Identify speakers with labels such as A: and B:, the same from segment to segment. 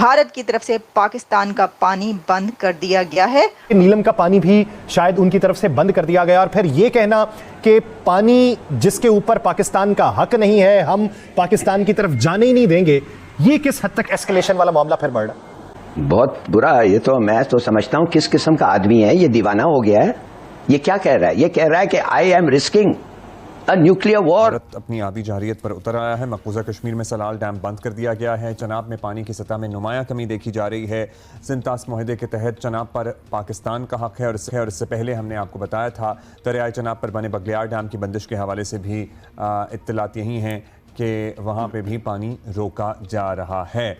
A: भारत की तरफ से पाकिस्तान का पानी बंद कर दिया गया है।
B: नीलम का पानी भी शायद उनकी तरफ से बंद कर दिया गया, और फिर ये कहना कि पानी जिसके ऊपर पाकिस्तान का हक नहीं है हम पाकिस्तान की तरफ जाने ही नहीं देंगे, ये किस हद तक एस्केलेशन वाला मामला फिर बढ़ रहा?
C: बहुत बुरा। ये तो मैं तो समझता हूं किस किस्म का आदमी है, ये दीवाना हो गया है। ये क्या कह रहा है? ये कह रहा है कि I am risking nuclear war.
D: Bharat अपनी आबी जारियत पर उतर आया है। मकबूजा कश्मीर में सलाल डैम बंद कर दिया गया है। चनाब में पानी की सतह में नुमाया कमी देखी जा रही है। सिंतास मुआहदे के तहत चनाब पर पाकिस्तान का हक है, और इससे पहले हमने आपको बताया था दरियाए चनाब पर बने बगलियार डैम की बंदिश के हवाले से भी इत्तलात यही हैं कि वहाँ पे भी पानी रोका जा रहा है।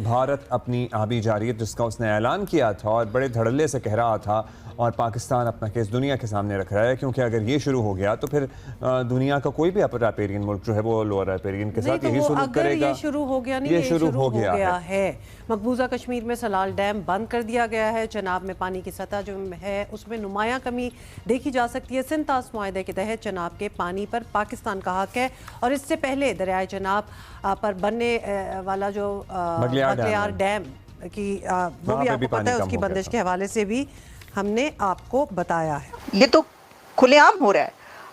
D: भारत अपनी आबी जारियत जिसका उसने ऐलान किया था और बड़े धड़ल्ले से कह रहा था, और पाकिस्तान अपना केस दुनिया के सामने रख रहा है, क्योंकि अगर ये शुरू हो गया तो फिर दुनिया का कोई भी अपर राइपेरियन मुल्क जो है वो लोअर राइपेरियन के साथ यही शुरू करेगा।
E: ये शुरू हो गया नहीं,
D: ये शुरू हो गया
E: है। मकबूजा कश्मीर में सलाल डैम बंद कर दिया गया है। चनाब में पानी की सतह जो है उसमें नुमाया कमी देखी जा सकती है। सिंतास मुआहदे के तहत चनाब के पानी पर पाकिस्तान का हक है, और इससे पहले दरियाए चनाब पर बनने वाला जो बगलियार डैम की वो भी आपको पता है, उसकी बंदिश के हवाले से भी हमने आपको बताया है।
A: ये तो खुलेआम हो रहा है।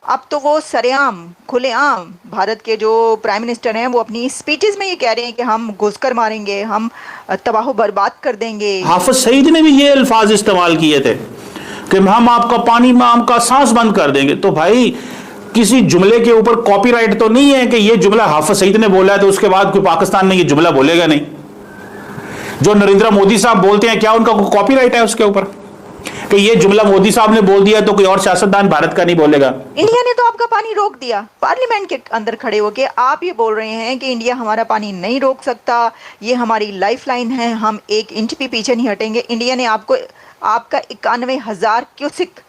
A: अब तो वो सरेआम खुलेआम भारत के जो प्राइम मिनिस्टर हैं वो अपनी स्पीचेस में ये कह रहे हैं कि हम घुसकर मारेंगे, हम तबाह बर्बाद कर देंगे।
F: हाफिज सईद ने भी ये अल्फाज इस्तेमाल किए थे कि हम आपका पानी में आपका सांस बंद कर देंगे। तो भाई किसी जुमले के ऊपर कॉपीराइट तो नहीं है कि ये जुमला हाफिज सईद ने बोला है तो उसके बाद कोई पाकिस्तान में ये जुमला बोलेगा नहीं। जो नरेंद्र मोदी साहब बोलते हैं क्या उनका कोई कॉपीराइट है उसके ऊपर कि ये जुमला मोदी साहब ने बोल दिया तो कोई और सियासतदान भारत का नहीं बोलेगा?
A: इंडिया ने तो आपका पानी रोक दिया। पार्लियामेंट के अंदर खड़े होके आप ये बोल रहे हैं कि इंडिया हमारा पानी नहीं रोक सकता, ये हमारी लाइफलाइन है, हम 1 इंच भी पीछे नहीं हटेंगे। इंडिया ने आपका 91,000 क्यूसिक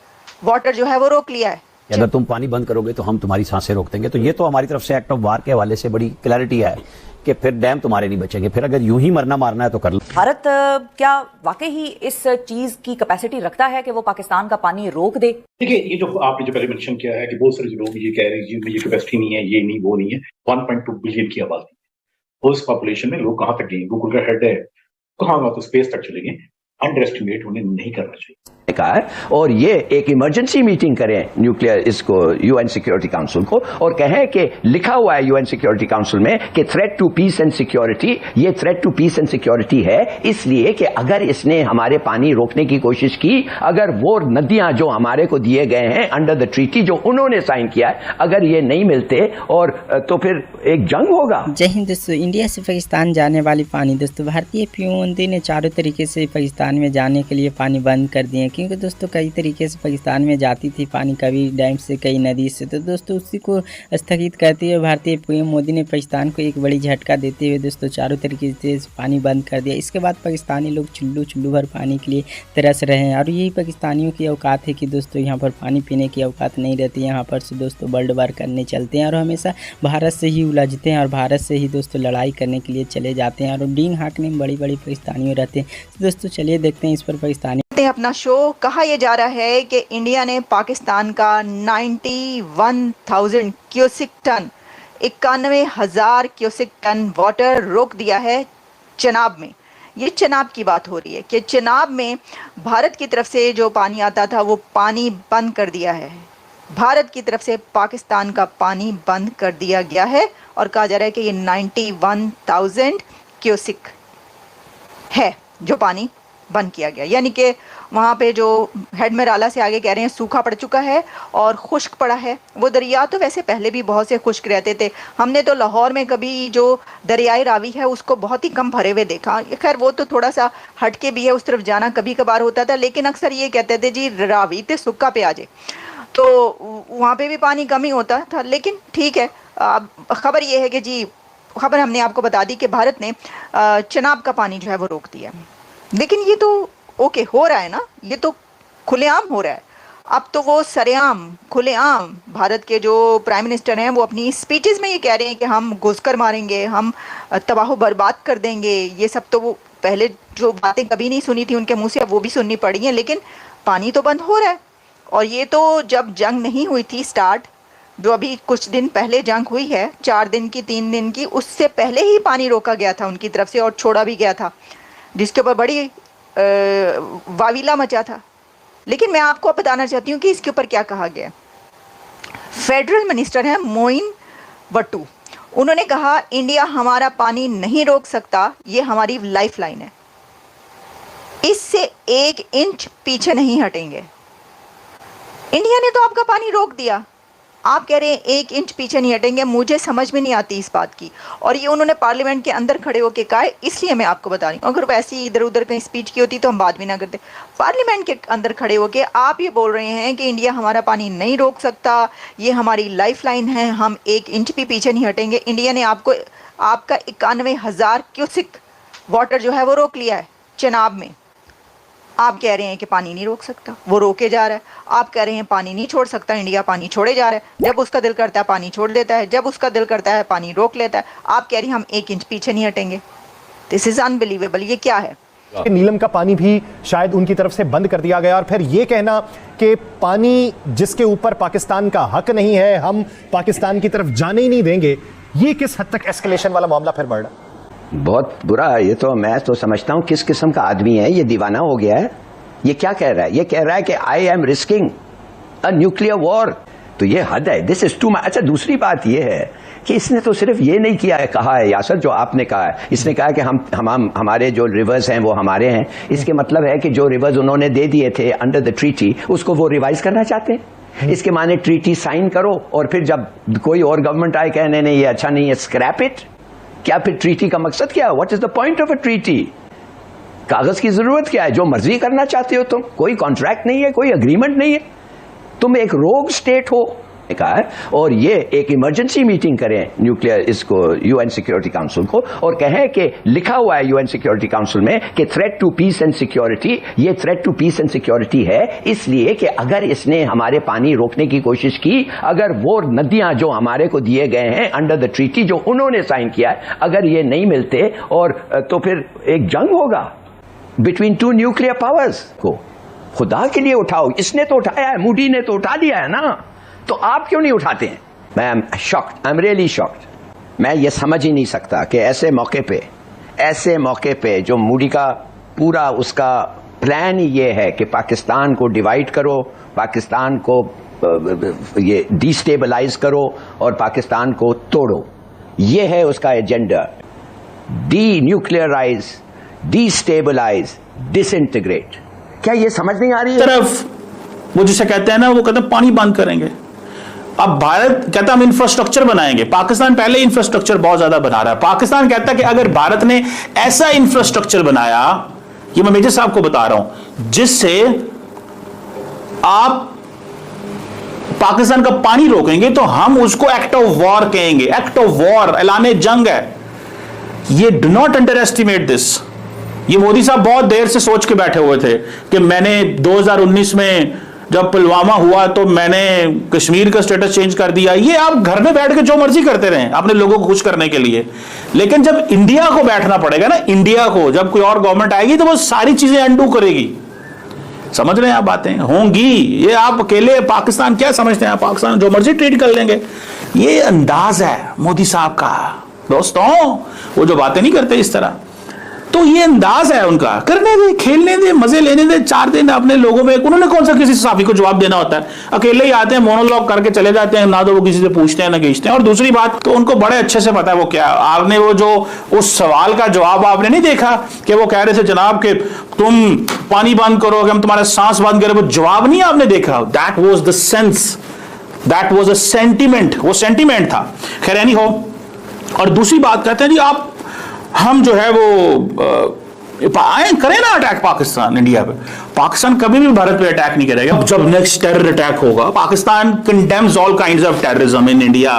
A: वाटर जो है वो रोक लिया है।
G: अगर तुम पानी बंद करोगे तो हम तुम्हारी सांसें रोक देंगे। तो ये तो हमारी तरफ से एक्ट ऑफ वार के हवाले से बड़ी क्लैरिटी है कि फिर डैम तुम्हारे नहीं बचेंगे। फिर अगर यूं ही मारना है तो कर लो।
H: भारत क्या वाकई ही इस चीज की कैपेसिटी रखता है कि वो पाकिस्तान का पानी रोक दे?
I: देखिए, ये जो आपने जो पहले मेंशन किया है कि बहुत सारे लोग ये कह रहे हैं ये कैपेसिटी नहीं है, ये नहीं, वो नहीं है। 1.2 बिलियन की आबादी, उस पॉपुलेशन में लोग कहाँ तक गए? गूगल का हेड है, कहाँ तो स्पेस तक चले गए। अंडर एस्टिमेट उन्हें नहीं करना चाहिए।
C: और ये एक इमरजेंसी मीटिंग करें न्यूक्लियर इसको यूएन सिक्योरिटी काउंसिल को, और कहें कि लिखा हुआ है यूएन सिक्योरिटी काउंसिल में कि threat to peace and security, ये threat to peace and security है इसलिए कि अगर इसने हमारे पानी रोकने की कोशिश की, अगर वो नदियां जो हमारे को दिए गए हैं अंडर द ट्रीटी जो उन्होंने साइन किया है, अगर ये नहीं मिलते और तो फिर एक जंग होगा।
J: जय हिंद दोस्तों। इंडिया से पाकिस्तान जाने वाली पानी दोस्तों भारतीय पीओमडी ने चारों तरीके से पाकिस्तान में जाने के लिए पानी बंद कर दिए, क्योंकि दोस्तों कई तरीके से पाकिस्तान में जाती थी पानी, कभी डैम से कई नदी से। तो दोस्तों उसी को स्थगित करते हुए भारतीय पीएम मोदी ने पाकिस्तान को एक बड़ी झटका देते हुए दोस्तों चारों तरीके से पानी बंद कर दिया। इसके बाद पाकिस्तानी लोग चुल्लू भर पानी के लिए तरस रहे हैं, और यही पाकिस्तानियों की औकात है कि दोस्तों यहाँ पर पानी पीने की औकात नहीं रहती। यहाँ पर से दोस्तों वर्ल्ड वार करने चलते हैं और हमेशा भारत से ही उलझते हैं और भारत से ही दोस्तों लड़ाई करने के लिए चले जाते हैं, और डींग हाँकने में बड़ी पाकिस्तानियों रहते हैं। तो दोस्तों चलिए देखते हैं इस पर पाकिस्तानी
A: अपना शो। कहा यह जा रहा है कि इंडिया ने पाकिस्तान का 91,000 cusec ton 91,000 cusec ton water रोक दिया है चनाब में। ये चनाब की बात हो रही है कि चनाब में भारत की तरफ से जो पानी आता था वो पानी बंद कर दिया है। भारत की तरफ से पाकिस्तान का पानी बंद कर दिया गया है, और कहा जा रहा है कि ये 91,000 क्यूसिक है जो पानी बंद किया गया। यानी कि वहाँ पे जो हेडमेराला से आगे कह रहे हैं सूखा पड़ चुका है और खुश्क पड़ा है। वो दरिया तो वैसे पहले भी बहुत से खुश्क रहते थे। हमने तो लाहौर में कभी जो दरियाई रावी है उसको बहुत ही कम भरे हुए देखा। खैर वो तो थोड़ा सा हटके भी है, उस तरफ जाना कभी कभार होता था, लेकिन अक्सर ये कहते थे जी रावी तो सूखा पे आ जाए, तो वहाँ पे भी पानी कम ही होता था। लेकिन ठीक है, खबर ये है कि जी खबर हमने आपको बता दी कि भारत ने चनाब का पानी जो है वो रोक दिया। लेकिन ये तो ओके हो रहा है ना, ये तो खुलेआम हो रहा है। अब तो वो सरेआम खुलेआम भारत के जो प्राइम मिनिस्टर हैं वो अपनी स्पीचेस में ये कह रहे हैं कि हम घुसकर मारेंगे, हम तबाह बर्बाद कर देंगे। ये सब तो वो पहले जो बातें कभी नहीं सुनी थी उनके मुंह से, अब वो भी सुननी पड़ी हैं। लेकिन पानी तो बंद हो रहा है, और ये तो जब जंग नहीं हुई थी स्टार्ट जो अभी कुछ दिन पहले जंग हुई है, 4 दिन की 3 दिन की, उससे पहले ही पानी रोका गया था उनकी तरफ से और छोड़ा भी गया था, जिसके ऊपर बड़ी वाविला मचा था। लेकिन मैं आपको बताना चाहती हूँ कि इसके ऊपर क्या कहा गया। फेडरल मिनिस्टर हैं मोइन वट्टू, उन्होंने कहा इंडिया हमारा पानी नहीं रोक सकता, ये हमारी लाइफलाइन है, इससे 1 इंच पीछे नहीं हटेंगे। इंडिया ने तो आपका पानी रोक दिया, आप कह रहे हैं 1 इंच पीछे नहीं हटेंगे। मुझे समझ में नहीं आती इस बात की। और ये उन्होंने पार्लियामेंट के अंदर खड़े होकर कहा है, इसलिए मैं आपको बता रही हूँ। अगर वैसे ही इधर उधर कहीं स्पीच की होती तो हम बात भी ना करते। पार्लियामेंट के अंदर खड़े होकर आप ये बोल रहे हैं कि इंडिया हमारा पानी नहीं रोक सकता, ये हमारी लाइफलाइन है, हम 1 इंच भी पीछे नहीं हटेंगे। इंडिया ने आपको आपका 91,000 क्यूसिक वाटर जो है वो रोक लिया है चेनाब में। आप कह रहे हैं कि पानी नहीं रोक सकता, वो रोके जा रहा है। आप कह रहे हैं पानी नहीं छोड़ सकता, इंडिया पानी छोड़े जा रहा है। जब उसका दिल करता है पानी छोड़ देता है, जब उसका दिल करता है पानी रोक लेता है। आप कह रहे हैं हम 1 इंच पीछे नहीं हटेंगे। This is unbelievable. ये क्या है?
B: नीलम का पानी भी शायद उनकी तरफ से बंद कर दिया गया, और फिर ये कहना कि पानी जिसके ऊपर पाकिस्तान का हक नहीं है, हम पाकिस्तान की तरफ जाने ही नहीं देंगे, ये किस हद तक एस्केलेशन वाला मामला फिर बढ़ रहा?
C: बहुत बुरा। ये तो मैं तो समझता हूं किस किस्म का आदमी है, ये दीवाना हो गया है। ये क्या कह रहा है? ये कह रहा है कि I am risking a nuclear war. तो ये हद है, दिस इज टू मच। अच्छा, दूसरी बात ये है कि इसने तो सिर्फ ये नहीं किया है, कहा है यासर जो आपने कहा है, इसने कहा कि हम हमारे जो रिवर्स हैं वो हमारे हैं। इसके मतलब है कि जो रिवर्स उन्होंने दे दिए थे अंडर द ट्रीटी, उसको वो रिवाइज करना चाहते हैं। इसके माने ट्रीटी साइन करो और फिर जब कोई और गवर्नमेंट आए कहने नहीं ये अच्छा नहीं है, स्क्रैप इट। क्या फिर ट्रीटी का मकसद क्या है? What is the point of a treaty? कागज की जरूरत क्या है? जो मर्जी करना चाहते हो तुम, कोई कॉन्ट्रैक्ट नहीं है, कोई अग्रीमेंट नहीं है, तुम एक रोग स्टेट हो कहा है। और ये एक इमरजेंसी मीटिंग करें न्यूक्लियर इसको यूएन सिक्योरिटी काउंसिल को, और कहें कि लिखा हुआ है यूएन सिक्योरिटी काउंसिल में कि threat to peace and security, ये threat to peace and security है इसलिए कि अगर इसने हमारे पानी रोकने की कोशिश की, अगर वो नदियां जो हमारे को दिए गए हैं अंडर द ट्रीटी जो उन्होंने साइन किया है, अगर ये नहीं मिलते और तो फिर एक जंग होगा बिटवीन 2 न्यूक्लियर पावर्स को। खुदा के लिए उठाओ, इसने तो उठाया है, मोदी ने तो उठा लिया है ना, तो आप क्यों नहीं उठाते हैं? मैं am shocked, I am really shocked. मैं ये समझ ही नहीं सकता कि ऐसे मौके पे जो मोदी का पूरा उसका प्लान ही ये है कि पाकिस्तान को डिवाइड करो, पाकिस्तान को ये डिस्टेबलाइज करो और पाकिस्तान को तोड़ो, ये है उसका agenda. Denuclearize, destabilize, disintegrate. क्या ये समझ नहीं आ रही है?
F: तरफ वो जिसे कहते हैं ना, वो कहते हैं पानी बंद करेंगे। अब भारत कहता है हम इंफ्रास्ट्रक्चर बनाएंगे। पाकिस्तान पहले इंफ्रास्ट्रक्चर बहुत ज्यादा बना रहा है। पाकिस्तान कहता है कि अगर भारत ने ऐसा इंफ्रास्ट्रक्चर बनाया, ये मैं मेजर साहब को बता रहा हूं, जिससे आप पाकिस्तान का पानी रोकेंगे तो हम उसको एक्ट ऑफ वॉर कहेंगे। एक्ट ऑफ वॉर, ऐलान जंग है ये। Do not under estimate this. ये मोदी साहब बहुत देर से सोच के बैठे हुए थे कि मैंने 2019 में जब पुलवामा हुआ तो मैंने कश्मीर का स्टेटस चेंज कर दिया। ये आप घर में बैठ के जो मर्जी करते रहें अपने लोगों को खुश करने के लिए, लेकिन जब इंडिया को बैठना पड़ेगा ना, इंडिया को जब कोई और गवर्नमेंट आएगी तो वो सारी चीजें अंडू करेगी। समझ रहे हैं आप? बातें होंगी। ये आप अकेले पाकिस्तान क्या समझते हैं? पाकिस्तान जो मर्जी ट्रीट कर लेंगे। ये अंदाज है मोदी साहब का दोस्तों, वो जो बातें नहीं करते इस तरह, तो ये अंदाज है उनका। करने दे, खेलने दे, मजे लेने दे। 4 दिन अपने लोगों में, उन्होंने कौन सा किसी साफी को जवाब देना होता है? अकेले ही आते हैं, मोनोलॉग करके चले जाते हैं, ना तो वो किसी से पूछते हैं ना खींचते हैं। और दूसरी बात तो उनको बड़े अच्छे से पता है वो क्या। आपने वो जो उस सवाल का जवाब आपने नहीं देखा कि वो कह रहे थे जनाब कि तुम पानी बंद करो कि हम तुम्हारा सांस बंद करें, वो जवाब नहीं आपने देखा। That was the sense, that was a sentiment, वो सेंटिमेंट था। खैर एनी हो। और दूसरी बात कहते हैं जी आप, हम जो है वो आए करें ना अटैक पाकिस्तान इंडिया पे। पाकिस्तान कभी भी भारत पे अटैक नहीं करेगा। जब नेक्स्ट टेरर अटैक होगा, Pakistan condemns all kinds of terrorism in India.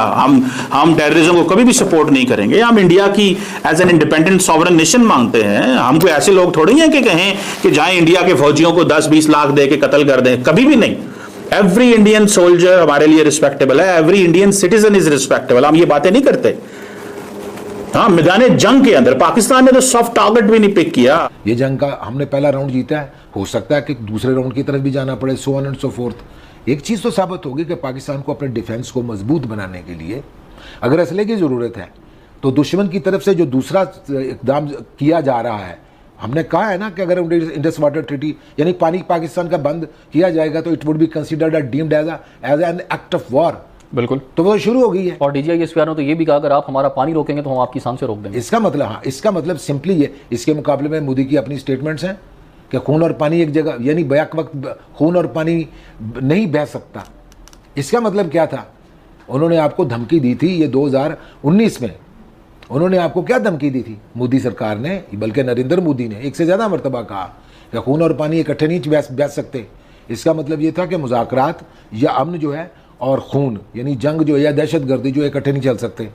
F: हम टेररिज्म को कभी भी सपोर्ट नहीं करेंगे। हम इंडिया की as an independent sovereign nation मांगते हैं। हम कोई ऐसे लोग थोड़ी हैं कि कहें कि जाएं इंडिया के फौजियों को 10-20 लाख दे के कत्ल कर दें, कभी भी नहीं। एवरी इंडियन सोल्जर हमारे लिए रिस्पेक्टेबल है, every Indian citizen is respectable. हम ये बातें नहीं करते। हाँ, मैदाने जंग के अंदर पाकिस्तान ने तो सॉफ्ट टारगेट भी नहीं पिक किया।
K: ये जंग का हमने पहला राउंड जीता है, हो सकता है कि दूसरे राउंड की तरफ भी जाना पड़े, so on and so fourth. एक चीज़ तो साबित होगी कि पाकिस्तान को अपने डिफेंस को मजबूत बनाने के लिए अगर असले की ज़रूरत है तो दुश्मन की तरफ से जो दूसरा इकदाम किया जा रहा है, हमने कहा है ना कि अगर इंडस वाटर ट्रीटी यानी पानी पाकिस्तान का बंद किया जाएगा तो it would be considered deemed as an act of war.
L: बिल्कुल,
K: तो वो शुरू हो गई है।
L: और डीजीआई एसपीआर ने तो ये भी कहा अगर आप हमारा पानी रोकेंगे तो हम आपकी सांस से रोक देंगे।
K: इसका मतलब, हाँ, इसका मतलब सिंपली ये, इसके मुकाबले में मोदी की अपनी स्टेटमेंट्स हैं कि खून और पानी एक जगह, यानी बैक वक्त खून और पानी नहीं बह सकता। इसका मतलब क्या था? उन्होंने आपको धमकी दी थी, ये 2019 में उन्होंने आपको क्या धमकी दी थी मोदी सरकार ने, बल्कि नरेंद्र मोदी ने एक से ज़्यादा मरतबा कहा कि खून और पानी इकट्ठे नहीं बैठ सकते। इसका मतलब ये था कि मुज़ाकरात या अमन जो है और खून यानी जंग जो है या दहशतगर्दी जो इकट्ठे नहीं चल सकते।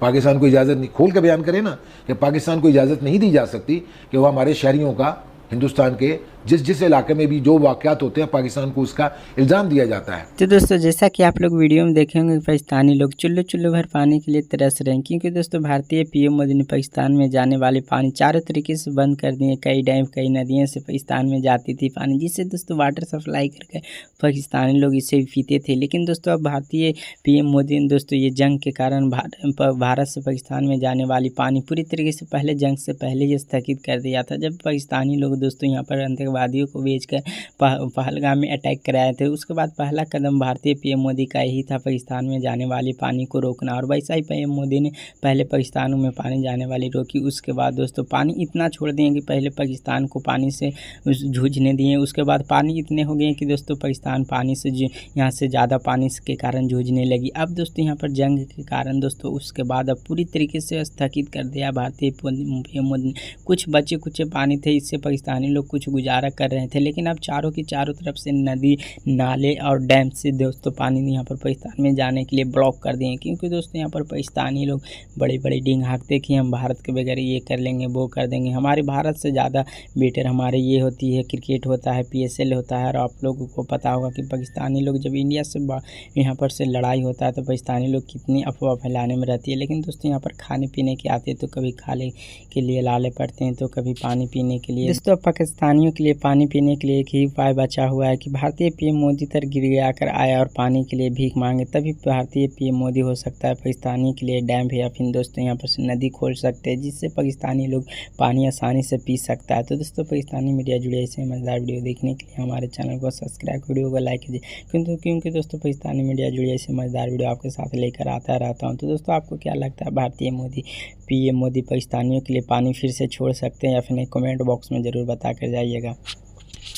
K: पाकिस्तान को इजाज़त नहीं, खोल के बयान करें ना कि पाकिस्तान को इजाज़त नहीं दी जा सकती कि वह हमारे शहरियों का हिंदुस्तान के जिस इलाके में भी जो वाक़यात होते हैं पाकिस्तान को उसका इल्ज़ाम दिया जाता है।
J: तो दोस्तों जैसा कि आप लोग वीडियो में देखे होंगे, पाकिस्तानी लोग चुल्लू भर पानी के लिए तरस रहे हैं, क्योंकि दोस्तों भारतीय पीएम मोदी ने पाकिस्तान में जाने वाले पानी चारों तरीके से बंद कर दिए। कई डैम, कई नदियों से पाकिस्तान में जाती थी पानी, जिससे दोस्तों वाटर सप्लाई करके पाकिस्तानी लोग इसे पीते थे। लेकिन दोस्तों अब भारतीय पीएम मोदी ने दोस्तों ये जंग के कारण भारत से पाकिस्तान में जाने वाली पानी पूरी तरीके से पहले जंग से पहले ही स्थगित कर दिया था। जब पाकिस्तानी लोग दोस्तों यहाँ पर आतंकवादियों को बेचकर पहलगाम में अटैक कराए थे, उसके बाद पहला कदम भारतीय पीएम मोदी का यही था पाकिस्तान में जाने वाली पानी को रोकना। और वैसा ही पीएम मोदी ने पहले पाकिस्तान में पानी जाने वाली रोकी। उसके बाद दोस्तों पानी इतना छोड़ दिए कि पहले पाकिस्तान को पानी से जूझने दिए, उसके बाद पानी इतने हो गए कि दोस्तों पाकिस्तान पानी से यहाँ से ज़्यादा पानी के कारण जूझने लगी। अब दोस्तों यहाँ पर जंग के कारण दोस्तों उसके बाद अब पूरी तरीके से स्थगित कर दिया भारतीय पीएम मोदी ने। कुछ बचे कुछ पानी थे, इससे पाकिस्तानी लोग कुछ गुजारा कर रहे थे, लेकिन अब चारों की चारों तरफ से नदी, नाले और डैम से दोस्तों पानी यहाँ पर पाकिस्तान में जाने के लिए ब्लॉक कर दिए। क्योंकि दोस्तों यहाँ पर पाकिस्तानी लोग बड़ी बड़ी डींग हाँकते कि हम भारत के बगैर ये कर लेंगे, वो कर देंगे, हमारे भारत से ज़्यादा बेटर हमारे ये होती है, क्रिकेट होता है, PSL होता है। और आप लोगों को पता होगा कि पाकिस्तानी लोग जब इंडिया से यहाँ पर से लड़ाई होता है तो पाकिस्तानी लोग कितनी अफवाह फैलाने में रहती है। लेकिन दोस्तों यहाँ पर खाने पीने के आते हैं तो कभी खाने के लिए लाले पड़ते हैं तो कभी पानी पीने के लिए। दोस्तों पाकिस्तानियों के लिए पानी पीने के लिए एक ही उपाय बचा हुआ है कि भारतीय पीएम मोदी तर गिड़गिड़ा कर आए और पानी के लिए भीख मांगे, तभी भारतीय पीएम मोदी हो सकता है पाकिस्तानी के लिए डैम या फिर दोस्तों यहाँ पर से नदी खोल सकते हैं, जिससे पाकिस्तानी लोग पानी आसानी से पी सकता है। तो दोस्तों पाकिस्तानी मीडिया जुड़े ऐसे मज़ेदार वीडियो देखने के लिए हमारे चैनल को सब्सक्राइब, वीडियो को लाइक कीजिए, क्योंकि दोस्तों पाकिस्तानी मीडिया जुड़े ऐसे मज़ेदार वीडियो आपके साथ लेकर आता रहता हूँ। तो दोस्तों आपको क्या लगता है, भारतीय पीएम मोदी पाकिस्तानियों के लिए पानी फिर से छोड़ सकते हैं या फिर नहीं? कमेंट बॉक्स में ज़रूर बता कर जाइएगा।